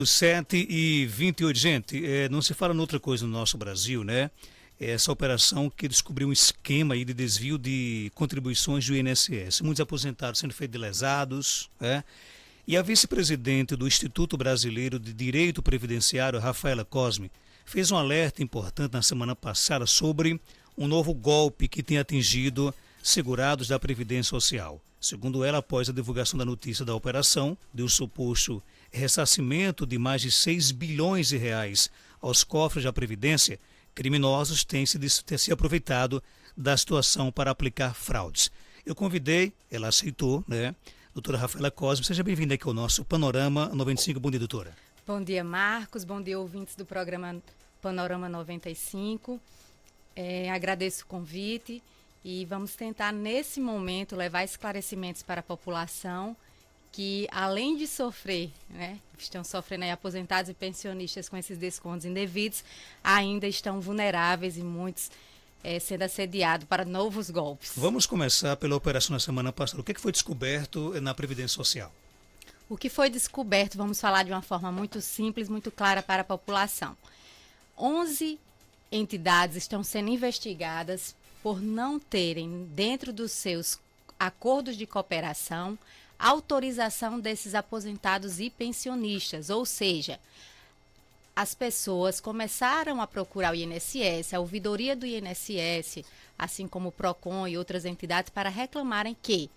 7h28, gente, não se fala noutra coisa no nosso Brasil, né? Essa operação que descobriu um esquema aí de desvio de contribuições do INSS. Muitos aposentados sendo fidelizados, né? E a vice-presidente do Instituto Brasileiro de Direito Previdenciário, Rafaela Cosme, fez um alerta importante na semana passada sobre um novo golpe que tem atingido segurados da Previdência Social. Segundo ela, após a divulgação da notícia da operação, de um suposto ressarcimento de mais de 6 bilhões de reais aos cofres da Previdência, criminosos têm se aproveitado da situação para aplicar fraudes. Eu convidei, ela aceitou, né? Doutora Rafaela Cosme, seja bem-vinda aqui ao nosso Panorama 95. Bom dia, doutora. Bom dia, Marcos. Bom dia, ouvintes do programa Panorama 95. Agradeço o convite e vamos tentar, nesse momento, levar esclarecimentos para a população que, além de sofrer, né, estão sofrendo aí aposentados e pensionistas com esses descontos indevidos, ainda estão vulneráveis e muitos sendo assediados para novos golpes. Vamos começar pela operação na semana passada. O que foi descoberto na Previdência Social? O que foi descoberto, vamos falar de uma forma muito simples, muito clara para a população. 11 entidades estão sendo investigadas por não terem, dentro dos seus acordos de cooperação, autorização desses aposentados e pensionistas, ou seja, as pessoas começaram a procurar o INSS, a ouvidoria do INSS, assim como o PROCON e outras entidades, para reclamarem que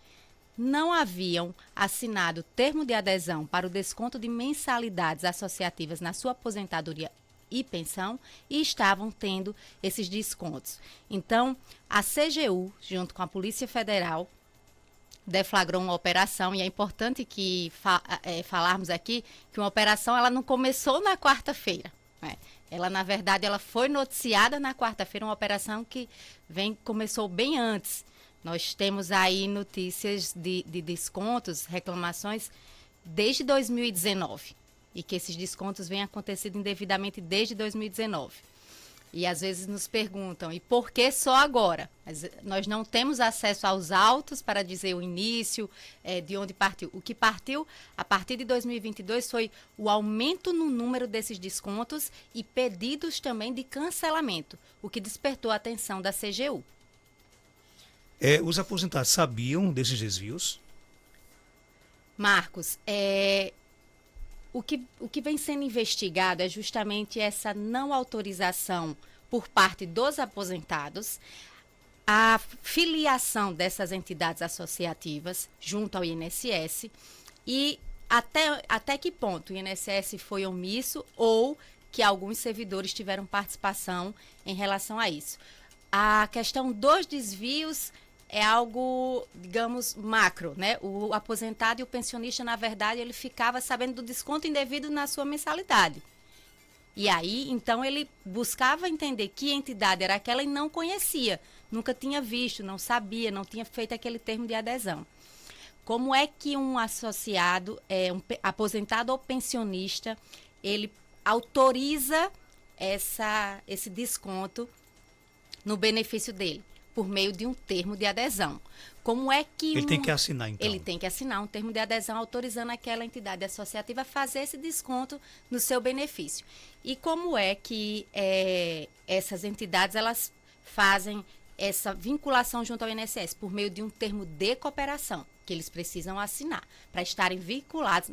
não haviam assinado termo de adesão para o desconto de mensalidades associativas na sua aposentadoria e pensão e estavam tendo esses descontos. Então, a CGU, junto com a Polícia Federal, deflagrou uma operação, e é importante que falarmos aqui que uma operação ela não começou na quarta-feira, né? Ela, na verdade, ela foi noticiada na quarta-feira, uma operação que começou bem antes. Nós temos aí notícias de descontos, reclamações desde 2019 e que esses descontos vêm acontecendo indevidamente desde 2019. E às vezes nos perguntam, e por que só agora? Mas nós não temos acesso aos autos para dizer o início, de onde partiu. O que partiu a partir de 2022 foi o aumento no número desses descontos e pedidos também de cancelamento, o que despertou a atenção da CGU. Os aposentados sabiam desses desvios? Marcos, o que vem sendo investigado é justamente essa não autorização por parte dos aposentados, a filiação dessas entidades associativas junto ao INSS e até que ponto o INSS foi omisso ou que alguns servidores tiveram participação em relação a isso. A questão dos desvios é algo, digamos, macro, né? O aposentado e o pensionista, na verdade, ele ficava sabendo do desconto indevido na sua mensalidade. E aí, então, ele buscava entender que entidade era aquela e não conhecia, nunca tinha visto, não sabia, não tinha feito aquele termo de adesão. Como é que um associado, um aposentado ou pensionista, ele autoriza esse desconto no benefício dele? Por meio de um termo de adesão. Como é que ele tem que assinar, então? Ele tem que assinar um termo de adesão autorizando aquela entidade associativa a fazer esse desconto no seu benefício. E como é que essas entidades elas fazem essa vinculação junto ao INSS? Por meio de um termo de cooperação, que eles precisam assinar para estarem vinculados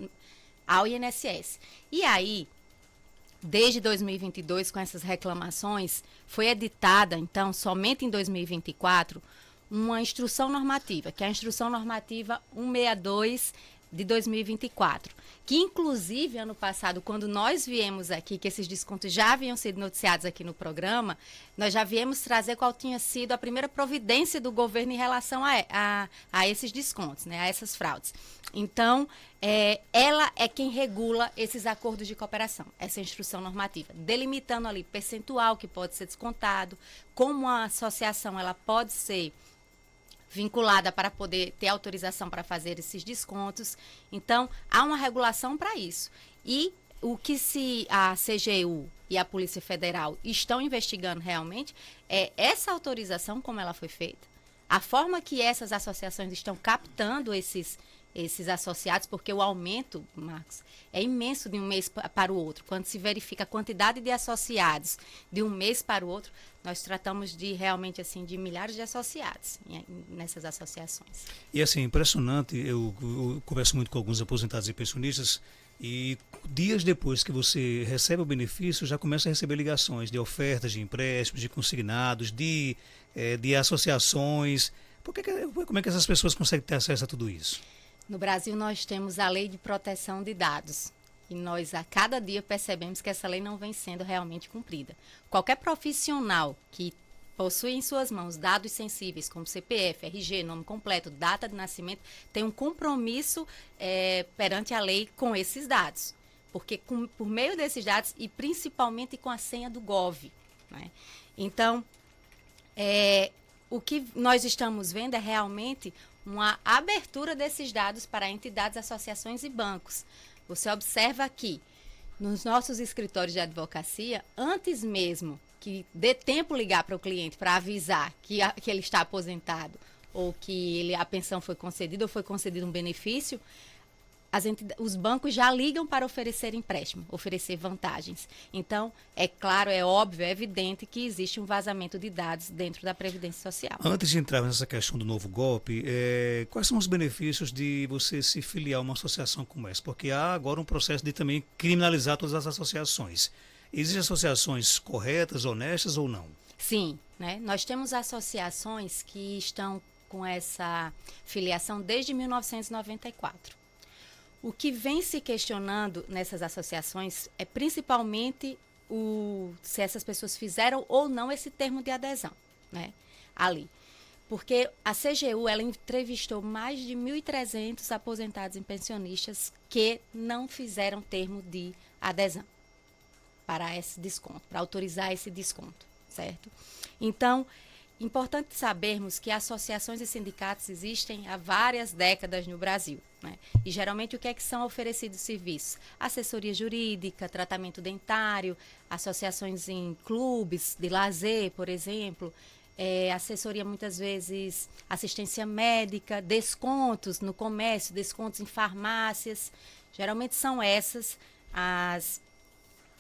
ao INSS. E aí, desde 2022, com essas reclamações, foi editada, então, somente em 2024, uma instrução normativa, que é a Instrução Normativa 162 de 2024, que, inclusive, ano passado, quando nós viemos aqui, que esses descontos já haviam sido noticiados aqui no programa, nós já viemos trazer qual tinha sido a primeira providência do governo em relação a esses descontos, né, a essas fraudes. Então, ela é quem regula esses acordos de cooperação, essa instrução normativa, delimitando ali percentual que pode ser descontado, como a associação ela pode ser vinculada para poder ter autorização para fazer esses descontos. Então, há uma regulação para isso. E o que a CGU e a Polícia Federal estão investigando realmente é essa autorização, como ela foi feita, a forma que essas associações estão captando esses esses associados, porque o aumento, Marcos, é imenso de um mês para o outro. Quando se verifica a quantidade de associados de um mês para o outro, nós tratamos de realmente assim de milhares de associados nessas associações. E assim, impressionante, eu converso muito com alguns aposentados e pensionistas e dias depois que você recebe o benefício, já começa a receber ligações de ofertas de empréstimos, de consignados, de associações. Como é que essas pessoas conseguem ter acesso a tudo isso? No Brasil, nós temos a Lei de Proteção de Dados. E nós, a cada dia, percebemos que essa lei não vem sendo realmente cumprida. Qualquer profissional que possui em suas mãos dados sensíveis, como CPF, RG, nome completo, data de nascimento, tem um compromisso perante a lei com esses dados. Porque por meio desses dados, e principalmente com a senha do GOV. Né? Então, o que nós estamos vendo é realmente uma abertura desses dados para entidades, associações e bancos. Você observa aqui, nos nossos escritórios de advocacia, antes mesmo que dê tempo ligar para o cliente para avisar que ele está aposentado ou que a pensão foi concedida ou foi concedido um benefício, os bancos já ligam para oferecer empréstimo, oferecer vantagens. Então, é claro, é óbvio, é evidente que existe um vazamento de dados dentro da Previdência Social. Antes de entrar nessa questão do novo golpe, quais são os benefícios de você se filiar a uma associação como essa? Porque há agora um processo de também criminalizar todas as associações. Existem associações corretas, honestas ou não? Sim, né? Nós temos associações que estão com essa filiação desde 1994. O que vem se questionando nessas associações é principalmente se essas pessoas fizeram ou não esse termo de adesão, né, ali. Porque a CGU, ela entrevistou mais de 1.300 aposentados e pensionistas que não fizeram termo de adesão para esse desconto, para autorizar esse desconto, certo? Então, importante sabermos que associações e sindicatos existem há várias décadas no Brasil. Né? E geralmente o que é que são oferecidos serviços? Assessoria jurídica, tratamento dentário, associações em clubes de lazer, por exemplo, assessoria muitas vezes, assistência médica, descontos no comércio, descontos em farmácias. Geralmente são essas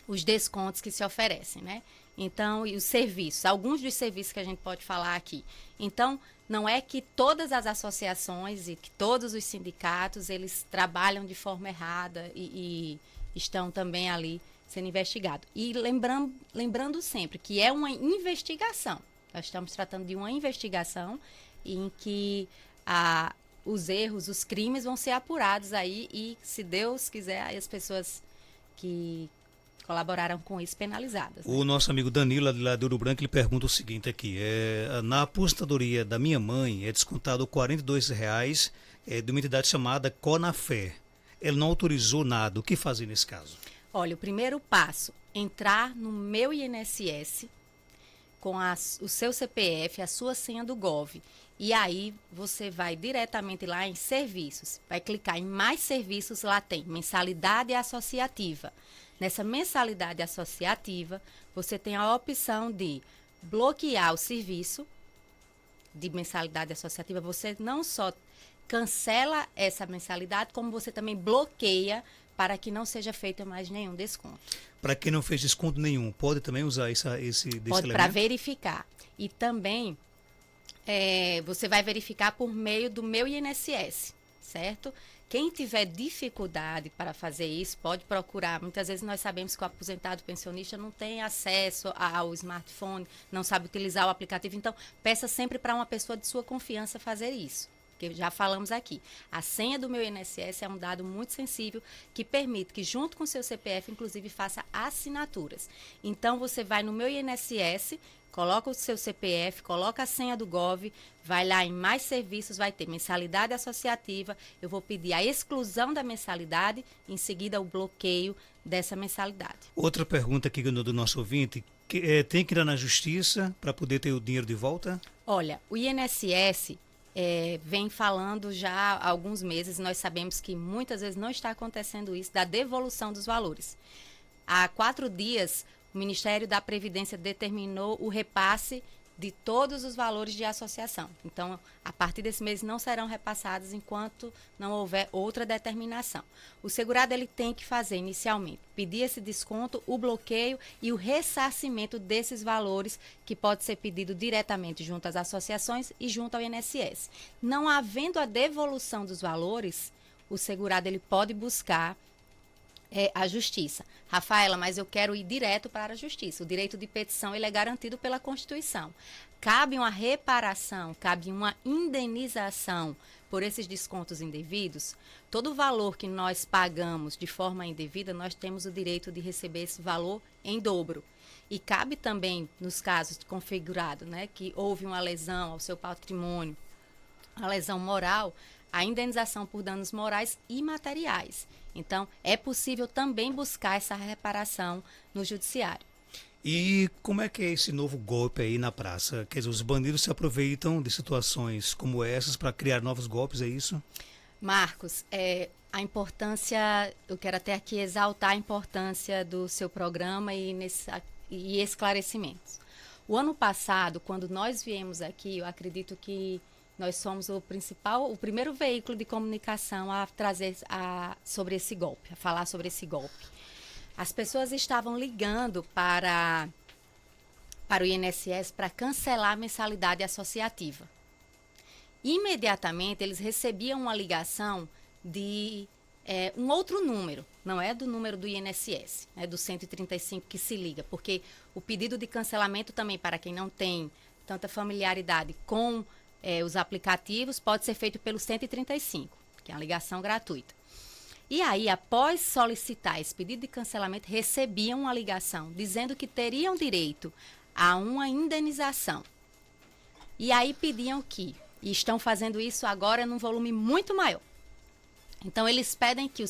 os descontos que se oferecem, né? Então, e os serviços, alguns dos serviços que a gente pode falar aqui. Então, não é que todas as associações e que todos os sindicatos, eles trabalham de forma errada e estão também ali sendo investigados. E lembrando sempre que é uma investigação. Nós estamos tratando de uma investigação em que os erros, os crimes vão ser apurados aí e, se Deus quiser, aí as pessoas que colaboraram com isso penalizadas. Né? O nosso amigo Danilo, lá de Ouro Branco, ele pergunta o seguinte aqui, na aposentadoria da minha mãe é descontado R$42 de uma entidade chamada Conafé. Ele não autorizou nada. O que fazer nesse caso? Olha, o primeiro passo, entrar no meu INSS com o seu CPF, a sua senha do GOV. E aí você vai diretamente lá em serviços, vai clicar em mais serviços, lá tem mensalidade associativa. Nessa mensalidade associativa, você tem a opção de bloquear o serviço de mensalidade associativa. Você não só cancela essa mensalidade, como você também bloqueia para que não seja feito mais nenhum desconto. Para quem não fez desconto nenhum, pode também usar esse Pode, para verificar. E também você vai verificar por meio do meu INSS, certo? Quem tiver dificuldade para fazer isso, pode procurar. Muitas vezes nós sabemos que o aposentado pensionista não tem acesso ao smartphone, não sabe utilizar o aplicativo. Então, peça sempre para uma pessoa de sua confiança fazer isso. Que já falamos aqui. A senha do meu INSS é um dado muito sensível que permite que, junto com o seu CPF, inclusive, faça assinaturas. Então, você vai no meu INSS, coloca o seu CPF, coloca a senha do GOV, vai lá em mais serviços, vai ter mensalidade associativa, eu vou pedir a exclusão da mensalidade, em seguida o bloqueio dessa mensalidade. Outra pergunta aqui do nosso ouvinte, tem que ir na justiça para poder ter o dinheiro de volta? Olha, o INSS vem falando já há alguns meses, nós sabemos que muitas vezes não está acontecendo isso, da devolução dos valores. Há 4 dias, o Ministério da Previdência determinou o repasse de todos os valores de associação. Então, a partir desse mês não serão repassados enquanto não houver outra determinação. O segurado ele tem que fazer inicialmente, pedir esse desconto, o bloqueio e o ressarcimento desses valores que pode ser pedido diretamente junto às associações e junto ao INSS. Não havendo a devolução dos valores, o segurado ele pode buscar a justiça. Rafaela, mas eu quero ir direto para a justiça. O direito de petição ele é garantido pela Constituição. Cabe uma reparação, cabe uma indenização por esses descontos indevidos. Todo o valor que nós pagamos de forma indevida, nós temos o direito de receber esse valor em dobro. E cabe também, nos casos configurados, né, que houve uma lesão ao seu patrimônio, a lesão moral, a indenização por danos morais e materiais. Então, é possível também buscar essa reparação no judiciário. E como é que é esse novo golpe aí na praça? Quer dizer, os bandidos se aproveitam de situações como essas para criar novos golpes, é isso? Marcos, a importância, eu quero até aqui exaltar a importância do seu programa e esclarecimentos. O ano passado, quando nós viemos aqui, eu acredito que nós somos o primeiro veículo de comunicação a trazer sobre esse golpe, a falar sobre esse golpe. As pessoas estavam ligando para o INSS para cancelar a mensalidade associativa. Imediatamente, eles recebiam uma ligação de um outro número, não é do número do INSS, é do 135 que se liga, porque o pedido de cancelamento também, para quem não tem tanta familiaridade com os aplicativos, pode ser feito pelo 135, que é uma ligação gratuita. E aí, após solicitar esse pedido de cancelamento, recebiam uma ligação dizendo que teriam direito a uma indenização. E aí pediam e estão fazendo isso agora num volume muito maior. Então, eles pedem que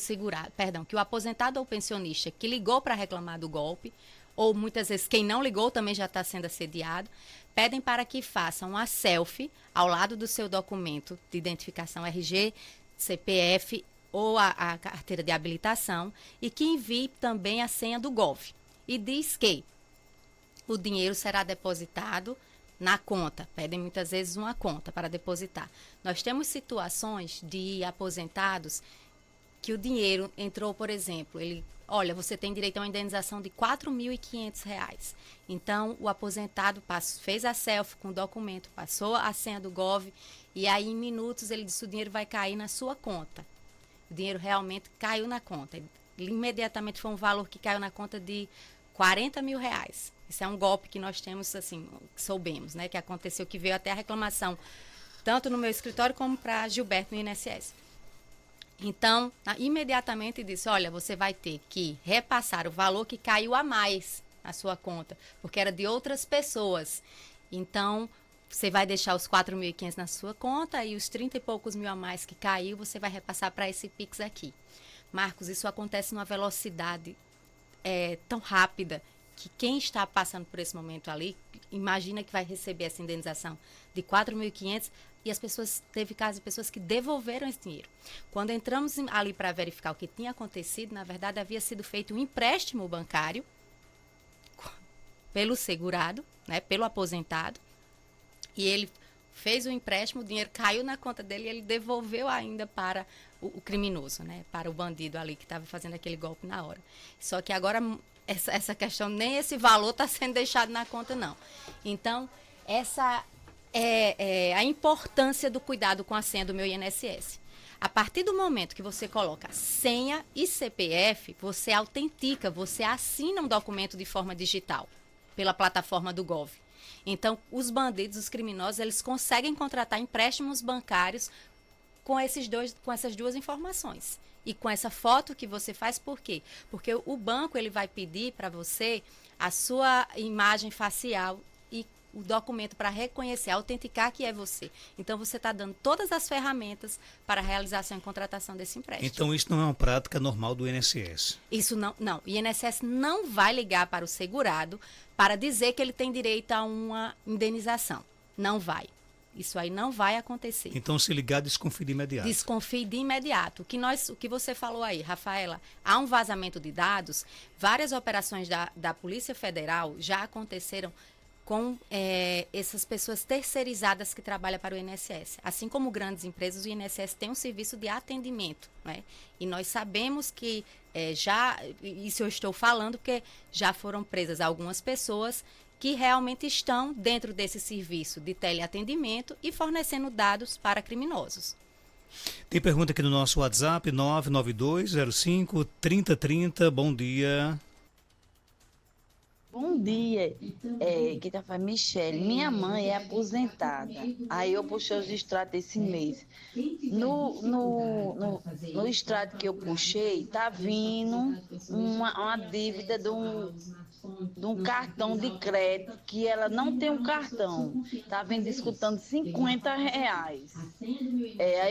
que o aposentado ou pensionista que ligou para reclamar do golpe, ou muitas vezes quem não ligou também já está sendo assediado, pedem para que façam uma selfie ao lado do seu documento de identificação RG, CPF ou a carteira de habilitação e que envie também a senha do Gov. E diz que o dinheiro será depositado na conta. Pedem muitas vezes uma conta para depositar. Nós temos situações de aposentados que o dinheiro entrou, por exemplo, olha, você tem direito a uma indenização de R$ 4.500. Então, o aposentado fez a selfie com o documento, passou a senha do Gov, e aí em minutos ele disse, o dinheiro vai cair na sua conta. O dinheiro realmente caiu na conta. Imediatamente foi um valor que caiu na conta de R$ 40.000. Isso é um golpe que nós temos, assim, que soubemos, né? Que aconteceu, que veio até a reclamação, tanto no meu escritório como para Gilberto no INSS. Então, imediatamente disse, olha, você vai ter que repassar o valor que caiu a mais na sua conta, porque era de outras pessoas. Então, você vai deixar os 4.500 na sua conta e os 30 e poucos mil a mais que caiu, você vai repassar para esse Pix aqui. Marcos, isso acontece numa velocidade tão rápida que quem está passando por esse momento ali, imagina que vai receber essa indenização de 4.500 e teve casos de pessoas que devolveram esse dinheiro. Quando entramos ali para verificar o que tinha acontecido, na verdade havia sido feito um empréstimo bancário pelo segurado, né, pelo aposentado, e ele fez o empréstimo, o dinheiro caiu na conta dele e ele devolveu ainda para o criminoso, né, para o bandido ali que estava fazendo aquele golpe na hora. Só que agora essa questão, nem esse valor está sendo deixado na conta, não. Então, essa é a importância do cuidado com a senha do meu INSS. A partir do momento que você coloca senha e CPF, você autentica, você assina um documento de forma digital pela plataforma do Gov. Então, os bandidos, os criminosos, eles conseguem contratar empréstimos bancários com essas duas informações. E com essa foto que você faz, por quê? Porque o banco ele vai pedir para você a sua imagem facial e o documento para reconhecer, autenticar que é você. Então, você está dando todas as ferramentas para a realização e contratação desse empréstimo. Então, isso não é uma prática normal do INSS? Isso não. O INSS não vai ligar para o segurado para dizer que ele tem direito a uma indenização. Não vai. Isso aí não vai acontecer. Então, se ligar, desconfie de imediato. Desconfie de imediato. O que você falou aí, Rafaela, há um vazamento de dados. Várias operações da Polícia Federal já aconteceram com essas pessoas terceirizadas que trabalham para o INSS. Assim como grandes empresas, o INSS tem um serviço de atendimento, né? E nós sabemos que isso eu estou falando porque já foram presas algumas pessoas que realmente estão dentro desse serviço de teleatendimento e fornecendo dados para criminosos. Tem pergunta aqui no nosso WhatsApp, 992053030. Bom dia. Bom dia, que tá falando Michele. Minha mãe é aposentada. Aí eu puxei os extratos esse mês. No extrato que eu puxei, tá vindo uma dívida de um cartão de crédito que ela não tem um cartão. Tá vindo discutindo R$ 50. Aí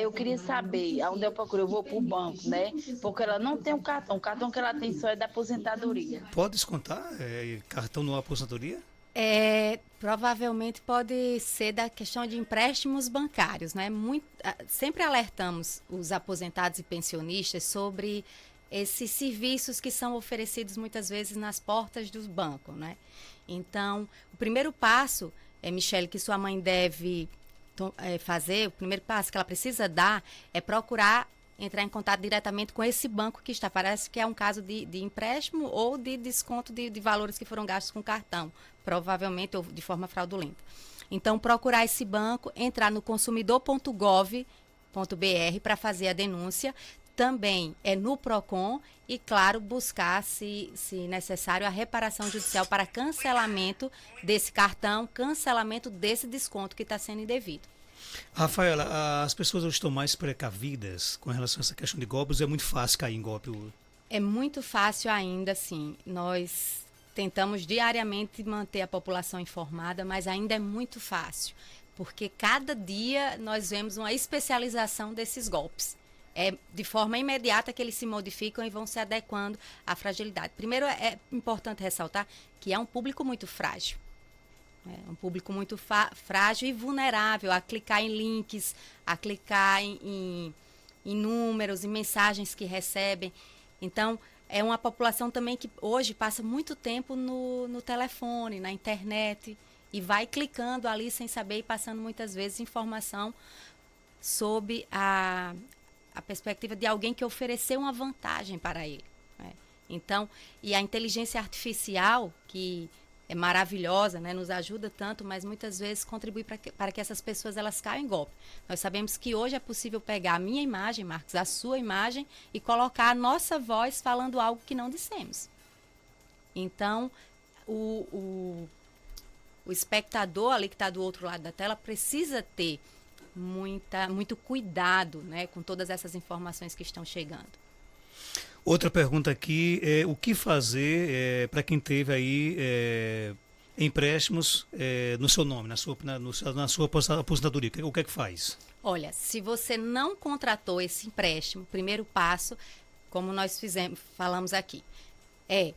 eu queria saber, aonde eu procuro, eu vou pro banco, né? Porque ela não tem um cartão. O cartão que ela tem só é da aposentadoria. Pode descontar cartão numa aposentadoria? Provavelmente pode ser da questão de empréstimos bancários, né? Sempre alertamos os aposentados e pensionistas sobre esses serviços que são oferecidos muitas vezes nas portas do banco, né? Então, o primeiro passo, Michele, que sua mãe deve fazer, o primeiro passo que ela precisa dar é procurar entrar em contato diretamente com esse banco que está. Parece que é um caso de empréstimo ou de desconto de valores que foram gastos com cartão, provavelmente ou de forma fraudulenta. Então, procurar esse banco, entrar no consumidor.gov.br para fazer a denúncia. Também é no PROCON e, claro, buscar, se necessário, a reparação judicial para cancelamento desse cartão, cancelamento desse desconto que está sendo indevido. Rafaela, as pessoas hoje estão mais precavidas com relação a essa questão de golpes. É muito fácil cair em golpe. É muito fácil ainda, sim. Nós tentamos diariamente manter a população informada, mas ainda é muito fácil, porque cada dia nós vemos uma especialização desses golpes. É de forma imediata que eles se modificam e vão se adequando à fragilidade. Primeiro, é importante ressaltar que é um público muito frágil. É um público muito frágil e vulnerável a clicar em links, a clicar em números, em mensagens que recebem. Então, é uma população também que hoje passa muito tempo no telefone, na internet, e vai clicando ali sem saber e passando muitas vezes informação sob a perspectiva de alguém que ofereceu uma vantagem para ele, né? Então, e a inteligência artificial, que é maravilhosa, né, nos ajuda tanto, mas muitas vezes contribui para que essas pessoas elas caiam em golpe. Nós sabemos que hoje é possível pegar a minha imagem, Marcos, a sua imagem, e colocar a nossa voz falando algo que não dissemos. Então, o espectador ali que está do outro lado da tela precisa ter muito cuidado, né, com todas essas informações que estão chegando. Outra pergunta aqui é o que fazer para quem teve aí empréstimos no seu nome, na sua aposentadoria. O que é que faz? Olha, se você não contratou esse empréstimo, o primeiro passo, como nós falamos aqui, é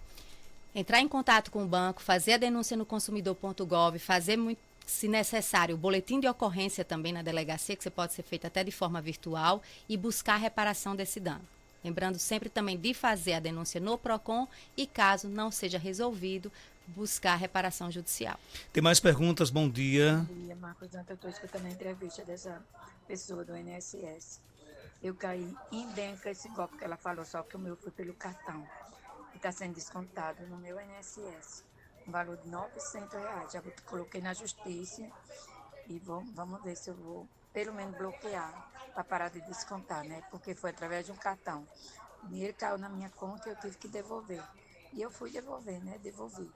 entrar em contato com o banco, fazer a denúncia no consumidor.gov, fazer se necessário, o boletim de ocorrência também na delegacia, que você pode ser feito até de forma virtual, e buscar a reparação desse dano. Lembrando sempre também de fazer a denúncia no PROCON e, caso não seja resolvido, buscar a reparação judicial. Tem mais perguntas? Bom dia. Bom dia, Marcos. Eu estou escutando a entrevista dessa pessoa do INSS. Eu caí idêntica a esse golpe que ela falou, só que o meu foi pelo cartão. E está sendo descontado no meu INSS. Um valor de R$ 900. Já coloquei na justiça e vamos ver se eu vou, pelo menos, bloquear para parar de descontar, né? Porque foi através de um cartão. O dinheiro caiu na minha conta e eu tive que devolver. E eu fui devolver, né? Devolvi.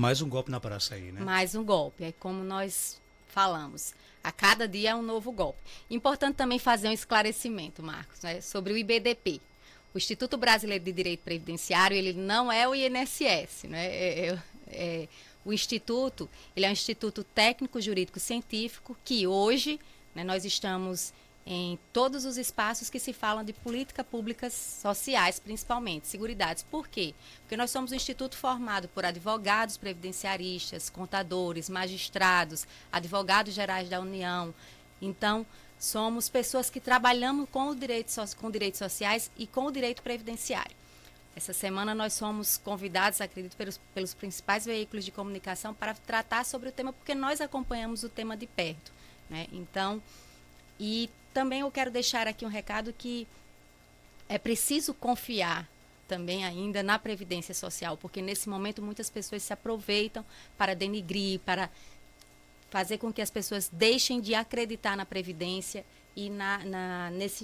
Mais um golpe na praça aí, né? Mais um golpe. É como nós falamos. A cada dia é um novo golpe. Importante também fazer um esclarecimento, Marcos, né, sobre o IBDP. O Instituto Brasileiro de Direito Previdenciário, ele não é o INSS, né? O Instituto, ele é um instituto técnico, jurídico, científico, que hoje, né, nós estamos em todos os espaços que se falam de políticas públicas sociais, principalmente, seguridades. Por quê? Porque nós somos um instituto formado por advogados previdenciaristas, contadores, magistrados, advogados gerais da União. Então, somos pessoas que trabalhamos com direitos sociais e com o direito previdenciário. Essa semana nós somos convidados, acredito, pelos principais veículos de comunicação para tratar sobre o tema, porque nós acompanhamos o tema de perto, né? Então, e também eu quero deixar aqui um recado que é preciso confiar também ainda na Previdência Social, porque nesse momento muitas pessoas se aproveitam para denigrir, para fazer com que as pessoas deixem de acreditar na Previdência e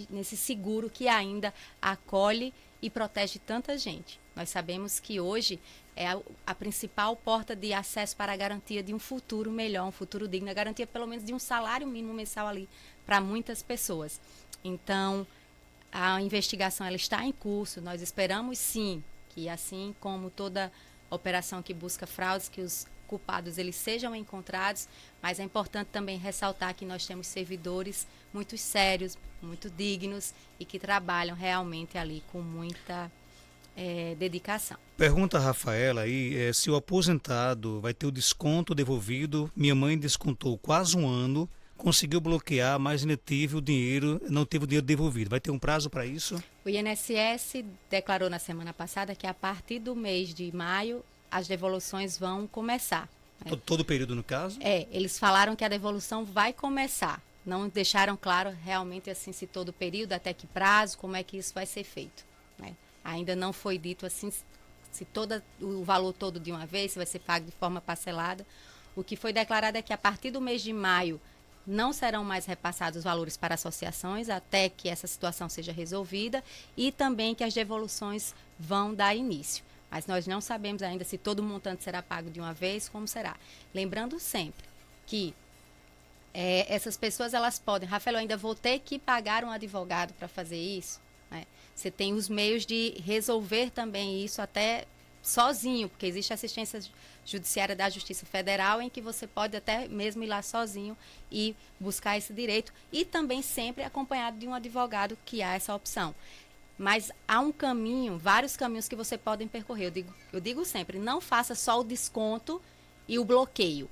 nesse seguro que ainda acolhe e protege tanta gente. Nós sabemos que hoje é a principal porta de acesso para a garantia de um futuro melhor, um futuro digno, a garantia pelo menos de um salário mínimo mensal ali para muitas pessoas. Então, a investigação ela está em curso, nós esperamos sim que assim como toda operação que busca fraudes, que os culpados eles sejam encontrados, mas é importante também ressaltar que nós temos servidores muito sérios, muito dignos e que trabalham realmente ali com muita dedicação. Pergunta a Rafaela aí, se o aposentado vai ter o desconto devolvido. Minha mãe descontou quase um ano, conseguiu bloquear, mas ainda teve o dinheiro, não teve o dinheiro devolvido. Vai ter um prazo para isso? O INSS declarou na semana passada que a partir do mês de maio as devoluções vão começar. Né? Todo o período, no caso? Eles falaram que a devolução vai começar. Não deixaram claro realmente assim se todo o período, até que prazo, como é que isso vai ser feito. Né? Ainda não foi dito assim se o valor todo de uma vez, se vai ser pago de forma parcelada. O que foi declarado é que a partir do mês de maio não serão mais repassados os valores para associações até que essa situação seja resolvida e também que as devoluções vão dar início. Mas nós não sabemos ainda se todo o montante será pago de uma vez, como será. Lembrando sempre que essas pessoas, elas podem... Rafael, eu ainda vou ter que pagar um advogado para fazer isso? Né? Você tem os meios de resolver também isso até sozinho, porque existe assistência judiciária da Justiça Federal em que você pode até mesmo ir lá sozinho e buscar esse direito e também sempre acompanhado de um advogado, que há essa opção. Mas há um caminho, vários caminhos que você pode percorrer. Eu digo sempre, não faça só o desconto e o bloqueio.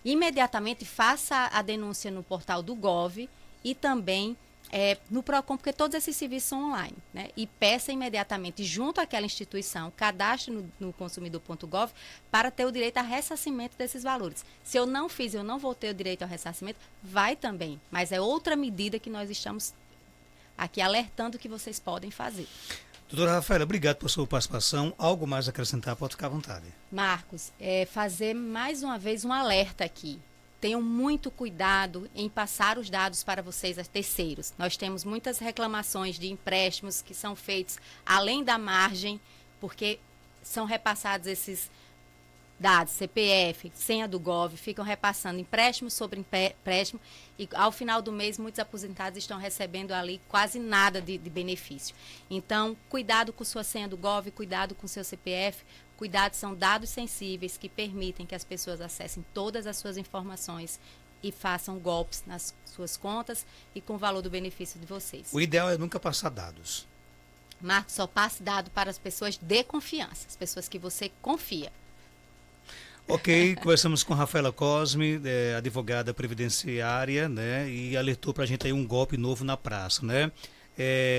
Imediatamente faça a denúncia no portal do Gov e também no PROCON, porque todos esses serviços são online. Né? E peça imediatamente junto àquela instituição, cadastre no consumidor.gov para ter o direito a ressarcimento desses valores. Se eu não fiz, eu não vou ter o direito ao ressarcimento, vai também. Mas é outra medida que nós estamos aqui alertando que vocês podem fazer. Doutora Rafaela, obrigado por sua participação. Algo mais a acrescentar, pode ficar à vontade. Marcos, fazer mais uma vez um alerta aqui. Tenham muito cuidado em passar os dados para vocês a terceiros. Nós temos muitas reclamações de empréstimos que são feitos além da margem, porque são repassados esses dados, CPF, senha do Gov, ficam repassando empréstimo sobre empréstimo e ao final do mês muitos aposentados estão recebendo ali quase nada de benefício. Então, cuidado com sua senha do Gov, cuidado com seu CPF, cuidado, são dados sensíveis que permitem que as pessoas acessem todas as suas informações e façam golpes nas suas contas e com o valor do benefício de vocês. O ideal é nunca passar dados. Marcos, só passe dado para as pessoas de confiança, as pessoas que você confia. Ok, conversamos com Rafaela Cosme, advogada previdenciária, né, e alertou para a gente aí um golpe novo na praça, né?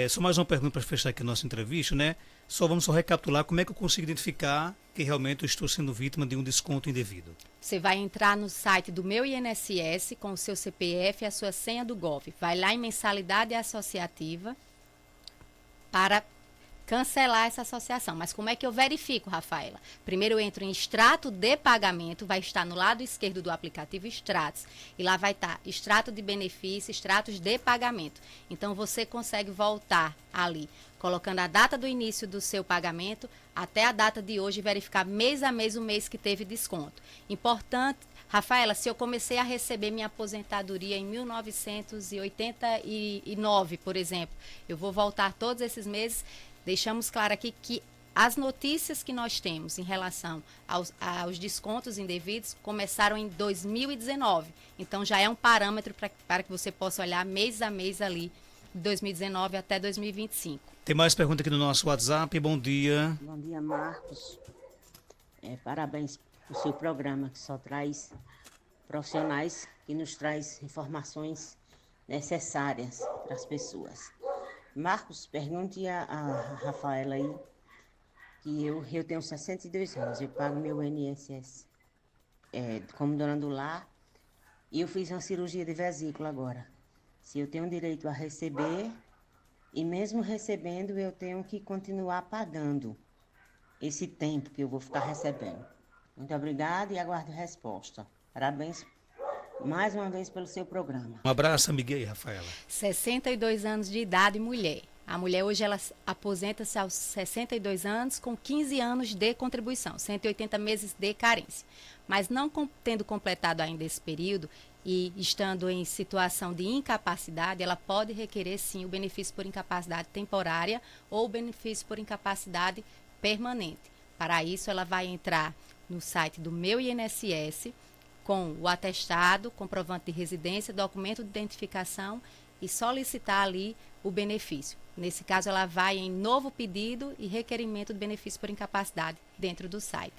Só mais uma pergunta para fechar aqui a nossa entrevista, né? Vamos recapitular como é que eu consigo identificar que realmente eu estou sendo vítima de um desconto indevido. Você vai entrar no site do Meu INSS com o seu CPF e a sua senha do Gov. Vai lá em mensalidade associativa para cancelar essa associação. Mas como é que eu verifico, Rafaela? Primeiro eu entro em extrato de pagamento, vai estar no lado esquerdo do aplicativo Extratos, e lá vai estar extrato de benefício, extratos de pagamento. Então você consegue voltar ali, colocando a data do início do seu pagamento até a data de hoje e verificar mês a mês o mês que teve desconto. Importante, Rafaela, se eu comecei a receber minha aposentadoria em 1989, por exemplo, eu vou voltar todos esses meses. Deixamos claro aqui que as notícias que nós temos em relação aos descontos indevidos começaram em 2019. Então, já é um parâmetro para que você possa olhar mês a mês ali, de 2019 até 2025. Tem mais pergunta aqui no nosso WhatsApp. Bom dia. Bom dia, Marcos. Parabéns pelo seu programa, que só traz profissionais que nos traz informações necessárias para as pessoas. Marcos, pergunte a Rafaela aí que eu tenho 62 anos, eu pago meu INSS como dona do lar, e eu fiz uma cirurgia de vesícula agora. Se eu tenho direito a receber, e mesmo recebendo, eu tenho que continuar pagando esse tempo que eu vou ficar recebendo. Muito obrigada e aguardo resposta. Parabéns mais uma vez pelo seu programa. Um abraço, amiga aí, Rafaela. 62 anos de idade, mulher. A mulher hoje ela aposenta-se aos 62 anos com 15 anos de contribuição, 180 meses de carência. Mas não tendo completado ainda esse período e estando em situação de incapacidade, ela pode requerer sim o benefício por incapacidade temporária ou o benefício por incapacidade permanente. Para isso, ela vai entrar no site do Meu INSS com o atestado, comprovante de residência, documento de identificação e solicitar ali o benefício. Nesse caso, ela vai em novo pedido e requerimento de benefício por incapacidade dentro do site.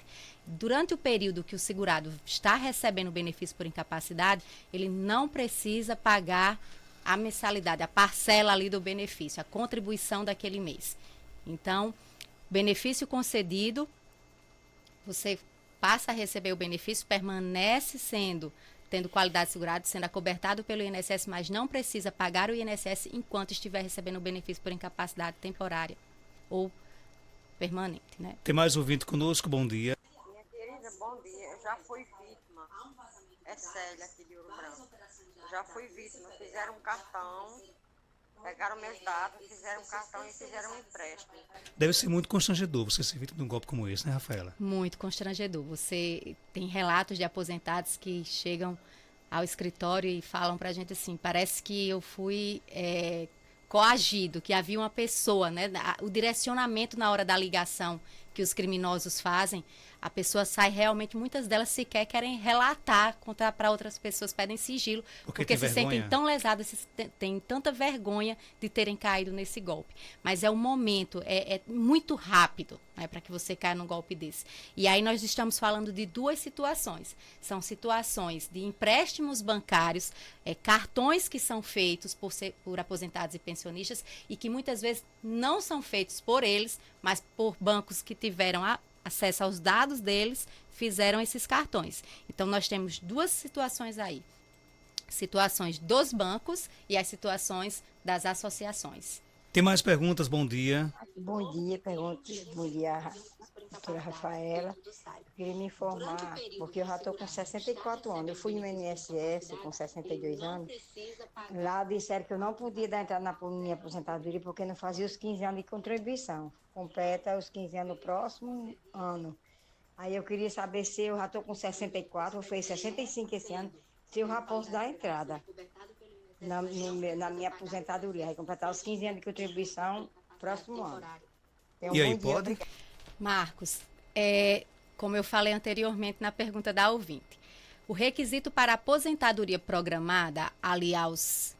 Durante o período que o segurado está recebendo o benefício por incapacidade, ele não precisa pagar a mensalidade, a parcela ali do benefício, a contribuição daquele mês. Então, benefício concedido, você passa a receber o benefício, permanece tendo qualidade segurada, sendo acobertado pelo INSS, mas não precisa pagar o INSS enquanto estiver recebendo o benefício por incapacidade temporária ou permanente, né? Tem mais ouvinte conosco, bom dia. Minha querida, bom dia. Eu já fui vítima. É Célia aqui de Ouro Branco. Eu já fui vítima. Fizeram um cartão, pegaram meus dados, fizeram um cartão e fizeram um empréstimo. Deve ser muito constrangedor você ser vítima de um golpe como esse, né, Rafaela? Muito constrangedor. Você tem relatos de aposentados que chegam ao escritório e falam pra gente assim, parece que eu fui coagido, que havia uma pessoa, né? O direcionamento na hora da ligação que os criminosos fazem, a pessoa sai realmente, muitas delas sequer querem relatar para outras pessoas, pedem sigilo, porque se sentem tão lesadas, têm tanta vergonha de terem caído nesse golpe. Mas é um momento, é muito rápido, né, para que você caia num golpe desse. E aí nós estamos falando de duas situações. São situações de empréstimos bancários, cartões que são feitos por aposentados e pensionistas e que muitas vezes não são feitos por eles, mas por bancos que tiveram acesso aos dados deles, fizeram esses cartões. Então, nós temos duas situações aí. Situações dos bancos e as situações das associações. Tem mais perguntas, bom dia. Bom dia, bom dia, doutora Rafaela. Eu queria me informar, porque eu já estou com 64 anos. Eu fui no INSS com 62 anos. Lá disseram que eu não podia dar entrada na minha aposentadoria porque não fazia os 15 anos de contribuição. Completa os 15 anos no próximo ano. Aí eu queria saber se eu já estou com 64, eu fiz 65 esse ano, se eu já posso dar entrada na minha aposentadoria. Aí completar os 15 anos de contribuição próximo ano. E aí, pode? Marcos, como eu falei anteriormente na pergunta da ouvinte, o requisito para aposentadoria programada, ali aos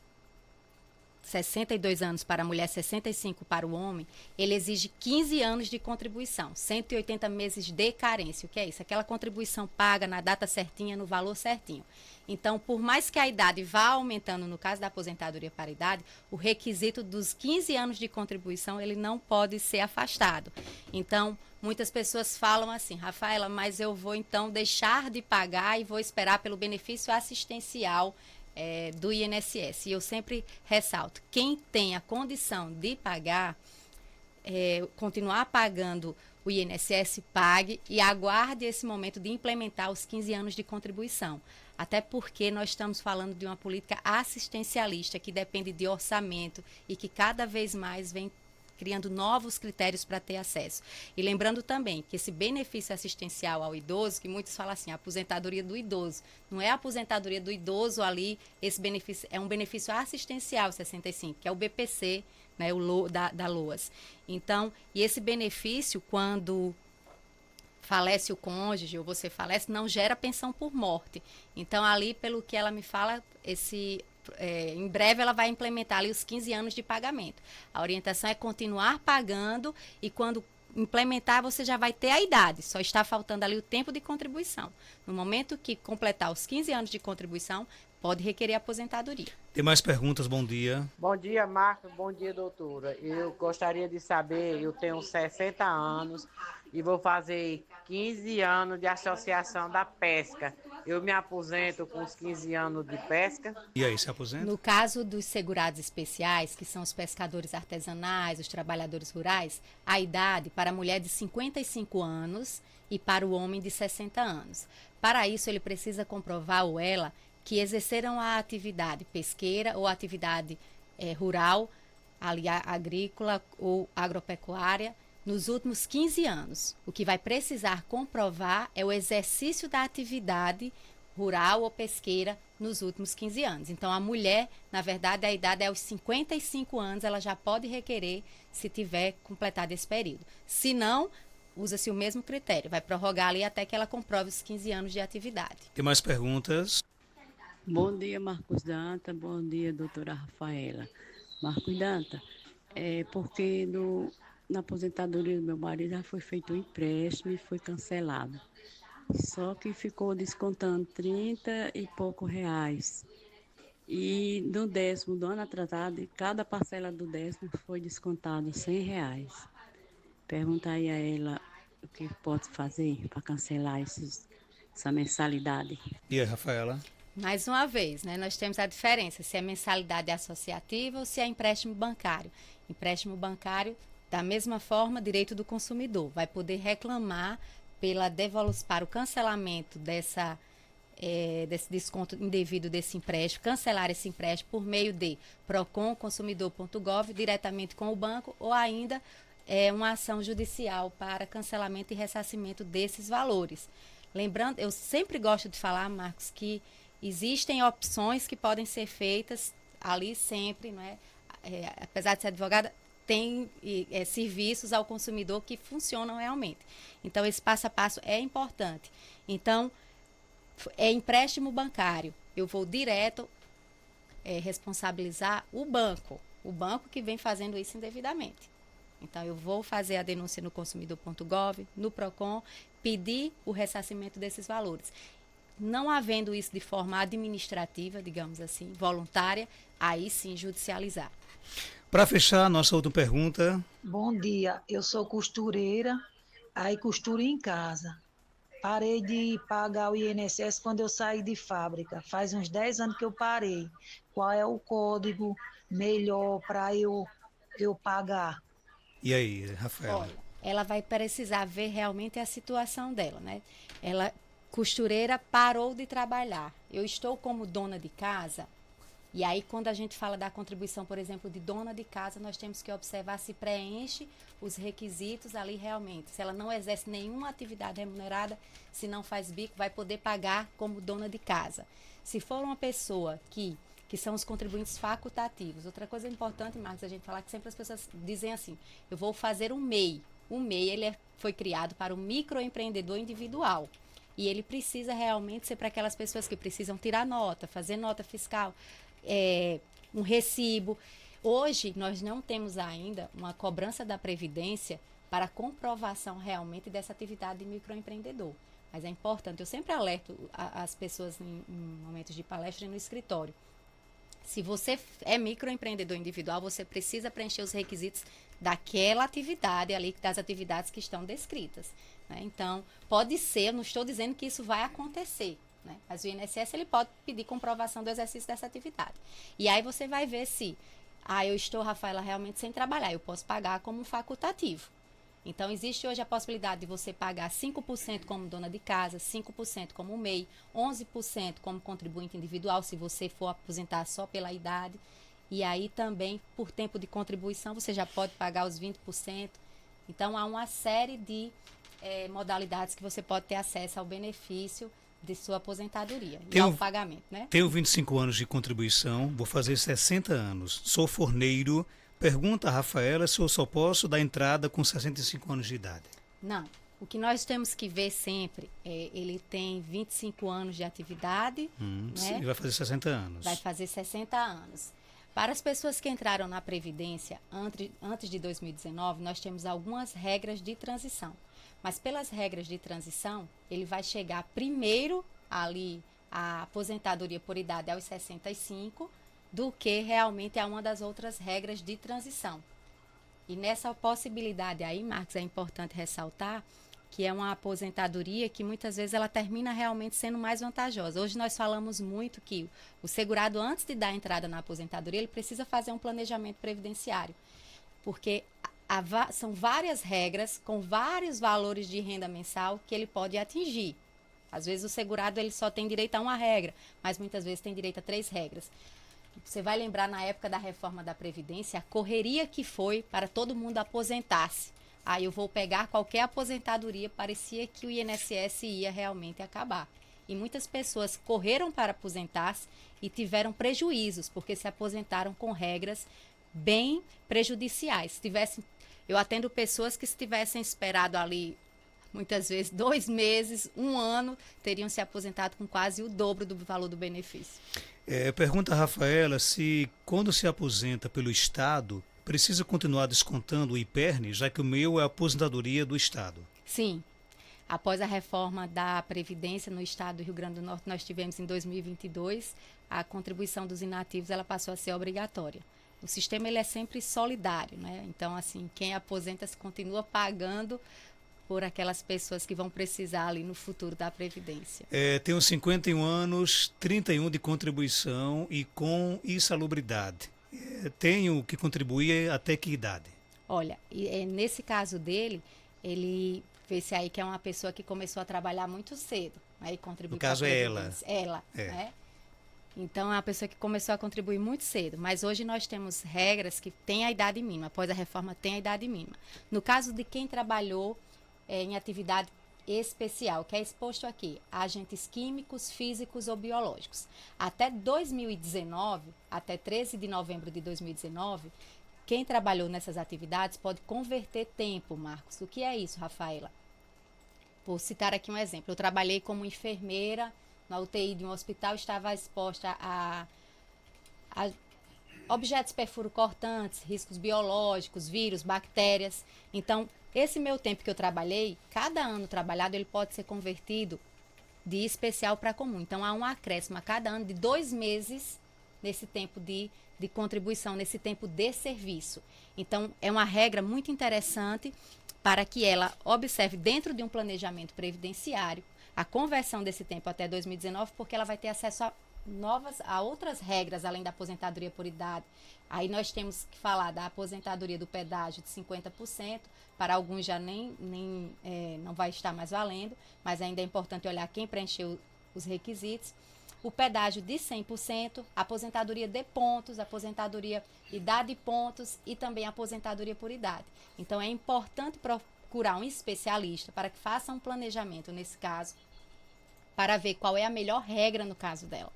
62 anos para a mulher, 65 para o homem, ele exige 15 anos de contribuição, 180 meses de carência. O que é isso? Aquela contribuição paga na data certinha, no valor certinho. Então, por mais que a idade vá aumentando, no caso da aposentadoria para a idade, o requisito dos 15 anos de contribuição, ele não pode ser afastado. Então, muitas pessoas falam assim, Rafaela, mas eu vou então deixar de pagar e vou esperar pelo benefício assistencial do INSS. E eu sempre ressalto, quem tem a condição de pagar, continuar pagando o INSS, pague e aguarde esse momento de implementar os 15 anos de contribuição. Até porque nós estamos falando de uma política assistencialista que depende de orçamento e que cada vez mais vem criando novos critérios para ter acesso. E lembrando também que esse benefício assistencial ao idoso, que muitos falam assim, a aposentadoria do idoso, não é a aposentadoria do idoso ali, esse benefício é um benefício assistencial 65, que é o BPC, né, da LOAS. Então, e esse benefício, quando falece o cônjuge ou você falece, não gera pensão por morte. Então, ali, pelo que ela me fala, em breve ela vai implementar ali os 15 anos de pagamento. A orientação é continuar pagando e quando implementar você já vai ter a idade, só está faltando ali o tempo de contribuição. No momento que completar os 15 anos de contribuição, pode requerer aposentadoria. Tem mais perguntas? Bom dia. Bom dia, Marcos. Bom dia, doutora. Eu gostaria de saber, eu tenho 60 anos e vou fazer 15 anos de associação da pesca. Eu me aposento com os 15 anos de pesca? E aí, se aposenta? No caso dos segurados especiais, que são os pescadores artesanais, os trabalhadores rurais, a idade para a mulher de 55 anos e para o homem de 60 anos. Para isso, ele precisa comprovar, ou ela, que exerceram a atividade pesqueira ou atividade rural, agrícola ou agropecuária, nos últimos 15 anos. O que vai precisar comprovar é o exercício da atividade rural ou pesqueira nos últimos 15 anos. Então, a mulher, na verdade, a idade é aos 55 anos, ela já pode requerer se tiver completado esse período. Se não, usa-se o mesmo critério, vai prorrogar ali até que ela comprove os 15 anos de atividade. Tem mais perguntas? Bom dia, Marcos Danta. Bom dia, doutora Rafaela. Marcos Danta, porque na aposentadoria do meu marido já foi feito um empréstimo e foi cancelado. Só que ficou descontando 30 e pouco reais. E no 10º do ano atrasado, cada parcela do 10º foi descontado 100 reais. Pergunta aí a ela o que pode fazer para cancelar essa mensalidade. E aí, Rafaela? Mais uma vez, né, nós temos a diferença se é mensalidade associativa ou se é empréstimo bancário. Empréstimo bancário, da mesma forma, direito do consumidor. Vai poder reclamar para o cancelamento desse desconto indevido desse empréstimo, cancelar esse empréstimo por meio de procon.consumidor.gov, diretamente com o banco, ou ainda uma ação judicial para cancelamento e ressarcimento desses valores. Lembrando, eu sempre gosto de falar, Marcos, que existem opções que podem ser feitas ali sempre, não é? Apesar de ser advogada, tem serviços ao consumidor que funcionam realmente. Então, esse passo a passo é importante. Então, é empréstimo bancário. Eu vou direto responsabilizar o banco que vem fazendo isso indevidamente. Então, eu vou fazer a denúncia no consumidor.gov, no PROCON, pedir o ressarcimento desses valores. Não havendo isso de forma administrativa, digamos assim, voluntária, aí sim judicializar. Para fechar, nossa outra pergunta. Bom dia, eu sou costureira, aí costuro em casa. Parei de pagar o INSS quando eu saí de fábrica. Faz uns 10 anos que eu parei. Qual é o código melhor para eu pagar? E aí, Rafaela? Olha, ela vai precisar ver realmente a situação dela, né? Ela, costureira, parou de trabalhar. Eu estou como dona de casa. E aí, quando a gente fala da contribuição, por exemplo, de dona de casa, nós temos que observar se preenche os requisitos ali realmente. Se ela não exerce nenhuma atividade remunerada, se não faz bico, vai poder pagar como dona de casa. Se for uma pessoa que são os contribuintes facultativos. Outra coisa importante, Marcos, a gente falar que sempre as pessoas dizem assim, eu vou fazer um MEI. O MEI, ele foi criado para o microempreendedor individual. E ele precisa realmente ser para aquelas pessoas que precisam tirar nota, fazer nota fiscal, um recibo. Hoje, nós não temos ainda uma cobrança da Previdência para comprovação realmente dessa atividade de microempreendedor. Mas é importante, eu sempre alerto as pessoas em momentos de palestra e no escritório. Se você é microempreendedor individual, você precisa preencher os requisitos daquela atividade ali, das atividades que estão descritas, né? Então, pode ser, eu não estou dizendo que isso vai acontecer, né? Mas o INSS ele pode pedir comprovação do exercício dessa atividade. E aí você vai ver se, eu estou, Rafaela, realmente sem trabalhar, eu posso pagar como um facultativo. Então, existe hoje a possibilidade de você pagar 5% como dona de casa, 5% como MEI, 11% como contribuinte individual, se você for aposentar só pela idade. E aí também, por tempo de contribuição, você já pode pagar os 20%. Então, há uma série de modalidades que você pode ter acesso ao benefício de sua aposentadoria e ao pagamento, né? Tenho 25 anos de contribuição, vou fazer 60 anos, sou forneiro. Pergunta a Rafaela se eu só posso dar entrada com 65 anos de idade. Não. O que nós temos que ver sempre ele tem 25 anos de atividade. Né? E vai fazer 60 anos. Vai fazer 60 anos. Para as pessoas que entraram na Previdência antes de 2019, nós temos algumas regras de transição. Mas pelas regras de transição, ele vai chegar primeiro ali a aposentadoria por idade aos 65 do que realmente a uma das outras regras de transição. E nessa possibilidade aí, Marcos, é importante ressaltar que é uma aposentadoria que muitas vezes ela termina realmente sendo mais vantajosa. Hoje nós falamos muito que o segurado, antes de dar entrada na aposentadoria, ele precisa fazer um planejamento previdenciário, porque são várias regras com vários valores de renda mensal que ele pode atingir. Às vezes o segurado ele só tem direito a uma regra, mas muitas vezes tem direito a 3 regras. Você vai lembrar na época da reforma da Previdência, a correria que foi para todo mundo aposentar-se. Aí eu vou pegar qualquer aposentadoria, parecia que o INSS ia realmente acabar. E muitas pessoas correram para aposentar-se e tiveram prejuízos, porque se aposentaram com regras bem prejudiciais. Eu atendo pessoas que se tivessem esperado ali, muitas vezes, 2 meses, 1 ano, teriam se aposentado com quase o dobro do valor do benefício. Pergunta a Rafaela se quando se aposenta pelo Estado, precisa continuar descontando o IPERN, já que o meu é a aposentadoria do Estado. Sim. Após a reforma da Previdência no Estado do Rio Grande do Norte, nós tivemos em 2022, a contribuição dos inativos ela passou a ser obrigatória. O sistema ele é sempre solidário, né? Então, assim, quem aposenta se continua pagando por aquelas pessoas que vão precisar ali no futuro da Previdência. Tenho 51 anos, 31 de contribuição e com insalubridade. Tenho que contribuir até que idade? Olha, nesse caso dele, ele vê-se aí que é uma pessoa que começou a trabalhar muito cedo. Aí contribui. No caso é ela. Ela, né? Então, é uma pessoa que começou a contribuir muito cedo. Mas hoje nós temos regras que têm a idade mínima. Após a reforma, tem a idade mínima. No caso de quem trabalhou em atividade especial, que é exposto aqui, agentes químicos, físicos ou biológicos. Até 2019, até 13 de novembro de 2019, quem trabalhou nessas atividades pode converter tempo, Marcos. O que é isso, Rafaela? Vou citar aqui um exemplo. Eu trabalhei como enfermeira na UTI de um hospital, estava exposta a objetos perfuro-cortantes, riscos biológicos, vírus, bactérias. Então, esse meu tempo que eu trabalhei, cada ano trabalhado, ele pode ser convertido de especial para comum. Então, há um acréscimo a cada ano de 2 meses nesse tempo de contribuição, nesse tempo de serviço. Então, é uma regra muito interessante para que ela observe dentro de um planejamento previdenciário a conversão desse tempo até 2019, porque ela vai ter acesso a outras regras, além da aposentadoria por idade. Aí nós temos que falar da aposentadoria do pedágio de 50%, para alguns já não vai estar mais valendo, mas ainda é importante olhar quem preencheu os requisitos. O pedágio de 100%, aposentadoria de pontos, aposentadoria idade e pontos e também aposentadoria por idade. Então é importante procurar um especialista para que faça um planejamento nesse caso, para ver qual é a melhor regra no caso dela.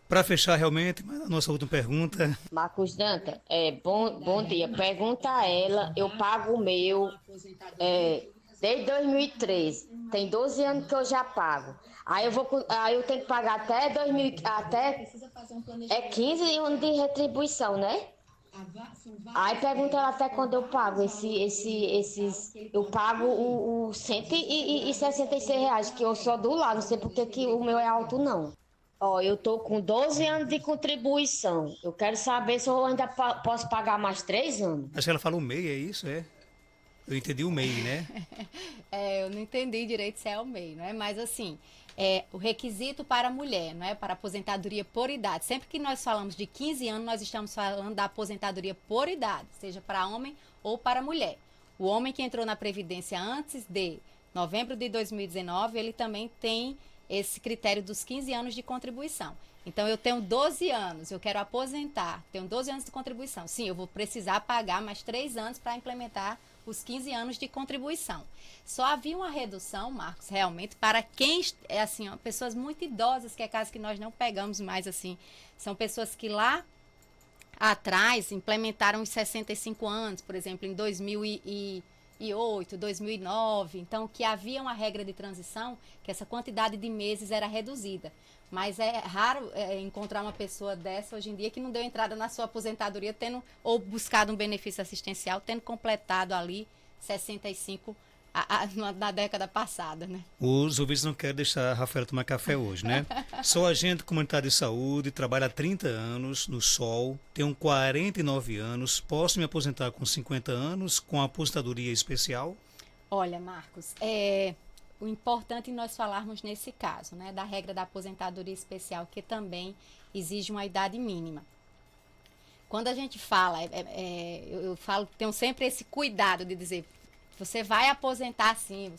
Para fechar realmente, a nossa última pergunta. Marcos Danta, bom dia. Pergunta a ela, eu pago o meu desde 2013. Tem 12 anos que eu já pago. Aí eu tenho que pagar até 15 anos de retribuição, né? Aí pergunta ela até quando eu pago eu pago os R$166, que eu sou do lado, não sei porque que o meu é alto não. Ó, eu tô com 12 anos de contribuição. Eu quero saber se eu ainda posso pagar mais 3 anos. Acho que ela falou MEI, é isso? Eu entendi o MEI, né? Eu não entendi direito se é o MEI, não é? Mas assim, o requisito para a mulher, não é? Para aposentadoria por idade. Sempre que nós falamos de 15 anos, nós estamos falando da aposentadoria por idade, seja para homem ou para mulher. O homem que entrou na Previdência antes de novembro de 2019, ele também tem esse critério dos 15 anos de contribuição. Então, eu tenho 12 anos, eu quero aposentar, tenho 12 anos de contribuição. Sim, eu vou precisar pagar mais 3 anos para implementar os 15 anos de contribuição. Só havia uma redução, Marcos, realmente, para quem, pessoas muito idosas, que é caso que nós não pegamos mais, assim, são pessoas que lá atrás implementaram os 65 anos, por exemplo, em 2008, 2009, então que havia uma regra de transição que essa quantidade de meses era reduzida, mas é raro encontrar uma pessoa dessa hoje em dia que não deu entrada na sua aposentadoria ou buscado um benefício assistencial tendo completado ali 65 na década passada, né? Os ouvintes não querem deixar a Rafaela tomar café hoje, né? Sou agente comunitário de saúde, trabalho há 30 anos no SOL, tenho 49 anos, posso me aposentar com 50 anos com aposentadoria especial? Olha, Marcos, o importante é nós falarmos nesse caso, né, da regra da aposentadoria especial, que também exige uma idade mínima. Quando a gente fala, eu falo, tenho sempre esse cuidado de dizer, você vai aposentar sim,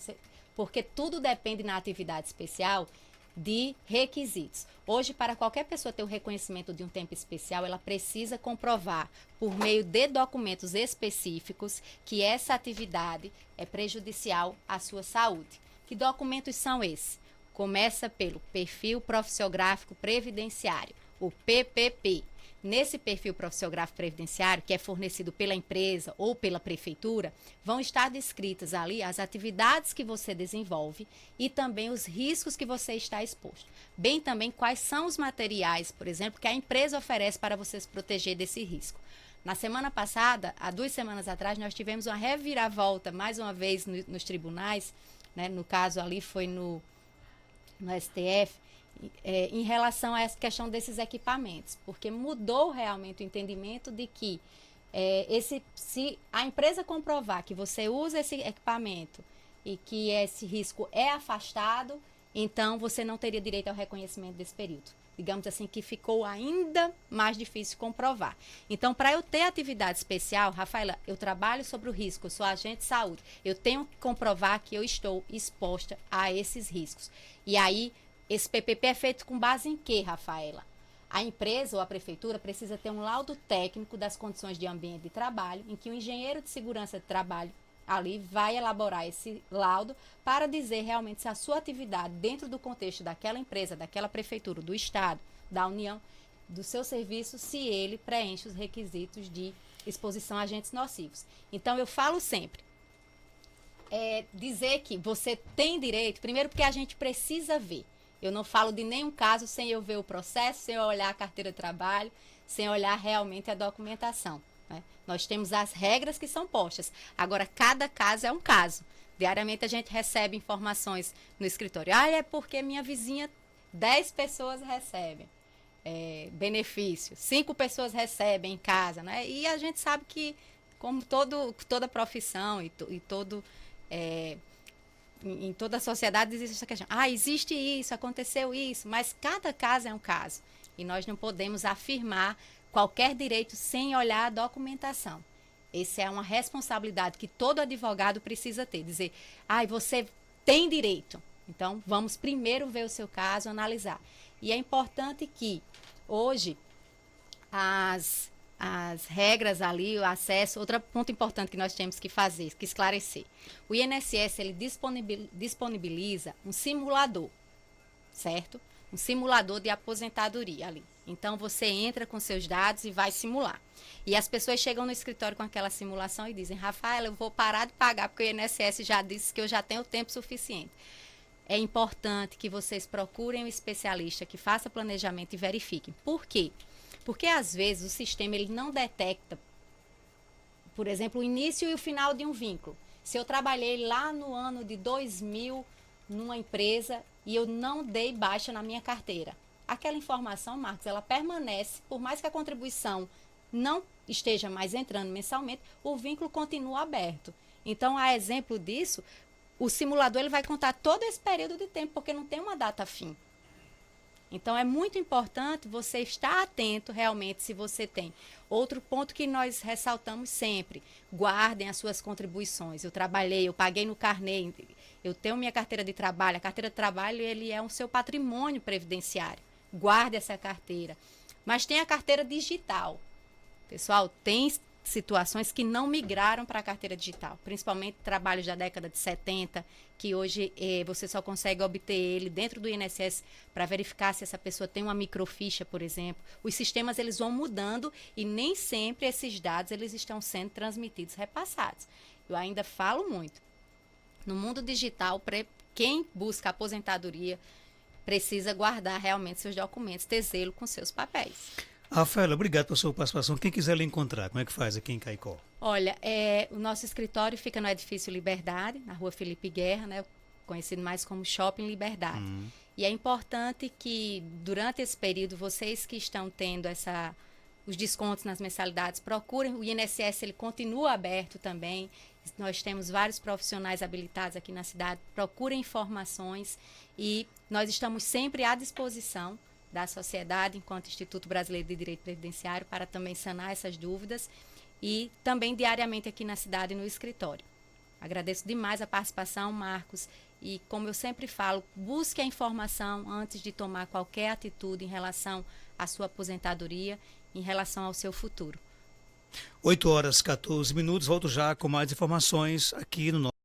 porque tudo depende na atividade especial de requisitos. Hoje, para qualquer pessoa ter o reconhecimento de um tempo especial, ela precisa comprovar, por meio de documentos específicos, que essa atividade é prejudicial à sua saúde. Que documentos são esses? Começa pelo Perfil Profissiográfico Previdenciário, o PPP. Nesse perfil profissiográfico previdenciário, que é fornecido pela empresa ou pela prefeitura, vão estar descritas ali as atividades que você desenvolve e também os riscos que você está exposto. Bem também quais são os materiais, por exemplo, que a empresa oferece para você se proteger desse risco. Na semana passada, há 2 semanas atrás, nós tivemos uma reviravolta, mais uma vez, nos tribunais, né? No caso ali foi no STF, em relação a essa questão desses equipamentos, porque mudou realmente o entendimento de que se a empresa comprovar que você usa esse equipamento e que esse risco é afastado, então você não teria direito ao reconhecimento desse período. Digamos assim, que ficou ainda mais difícil comprovar. Então, para eu ter atividade especial, Rafaela, eu trabalho sobre o risco, eu sou agente de saúde, eu tenho que comprovar que eu estou exposta a esses riscos. E aí, esse PPP é feito com base em quê, Rafaela? A empresa ou a prefeitura precisa ter um laudo técnico das condições de ambiente de trabalho, em que o engenheiro de segurança de trabalho ali vai elaborar esse laudo para dizer realmente se a sua atividade dentro do contexto daquela empresa, daquela prefeitura, do estado, da União, do seu serviço, se ele preenche os requisitos de exposição a agentes nocivos. Então, eu falo sempre, dizer que você tem direito, primeiro porque a gente precisa ver. Eu não falo de nenhum caso sem eu ver o processo, sem eu olhar a carteira de trabalho, sem olhar realmente a documentação, né? Nós temos as regras que são postas. Agora, cada caso é um caso. Diariamente a gente recebe informações no escritório. É porque minha vizinha, 10 pessoas recebem benefício, 5 pessoas recebem em casa, né? E a gente sabe que, como toda profissão e todo... em toda a sociedade existe essa questão. Existe isso, aconteceu isso, mas cada caso é um caso. E nós não podemos afirmar qualquer direito sem olhar a documentação. Essa é uma responsabilidade que todo advogado precisa ter. Dizer, você tem direito. Então, vamos primeiro ver o seu caso, analisar. E é importante que, hoje, as regras ali, o acesso, outro ponto importante que nós temos que fazer, que esclarecer. O INSS, ele disponibiliza um simulador, certo? Um simulador de aposentadoria ali. Então, você entra com seus dados e vai simular. E as pessoas chegam no escritório com aquela simulação e dizem, Rafaela, eu vou parar de pagar porque o INSS já disse que eu já tenho tempo suficiente. É importante que vocês procurem um especialista que faça planejamento e verifiquem. Por quê? Porque, às vezes, o sistema ele não detecta, por exemplo, o início e o final de um vínculo. Se eu trabalhei lá no ano de 2000 numa empresa e eu não dei baixa na minha carteira, aquela informação, Marcos, ela permanece, por mais que a contribuição não esteja mais entrando mensalmente, o vínculo continua aberto. Então, a exemplo disso, o simulador ele vai contar todo esse período de tempo, porque não tem uma data fim. Então, é muito importante você estar atento realmente se você tem. Outro ponto que nós ressaltamos sempre, guardem as suas contribuições. Eu trabalhei, eu paguei no carnê, eu tenho minha carteira de trabalho. A carteira de trabalho ele é o seu patrimônio previdenciário. Guarde essa carteira. Mas tem a carteira digital. Pessoal, tem situações que não migraram para a carteira digital, principalmente trabalhos da década de 70, que hoje você só consegue obter ele dentro do INSS para verificar se essa pessoa tem uma microficha, por exemplo. Os sistemas eles vão mudando e nem sempre esses dados eles estão sendo transmitidos, repassados. Eu ainda falo muito. No mundo digital, quem busca aposentadoria precisa guardar realmente seus documentos, ter zelo com seus papéis. Rafaela, obrigado pela sua participação. Quem quiser lhe encontrar, como é que faz aqui em Caicó? Olha, o nosso escritório fica no edifício Liberdade, na rua Felipe Guerra, né, conhecido mais como Shopping Liberdade. E é importante que, durante esse período, vocês que estão tendo os descontos nas mensalidades, procurem. O INSS ele continua aberto também. Nós temos vários profissionais habilitados aqui na cidade. Procurem informações e nós estamos sempre à disposição da sociedade, enquanto Instituto Brasileiro de Direito Previdenciário, para também sanar essas dúvidas e também diariamente aqui na cidade no escritório. Agradeço demais a participação, Marcos, e como eu sempre falo, busque a informação antes de tomar qualquer atitude em relação à sua aposentadoria, em relação ao seu futuro. 8h14, volto já com mais informações aqui no nosso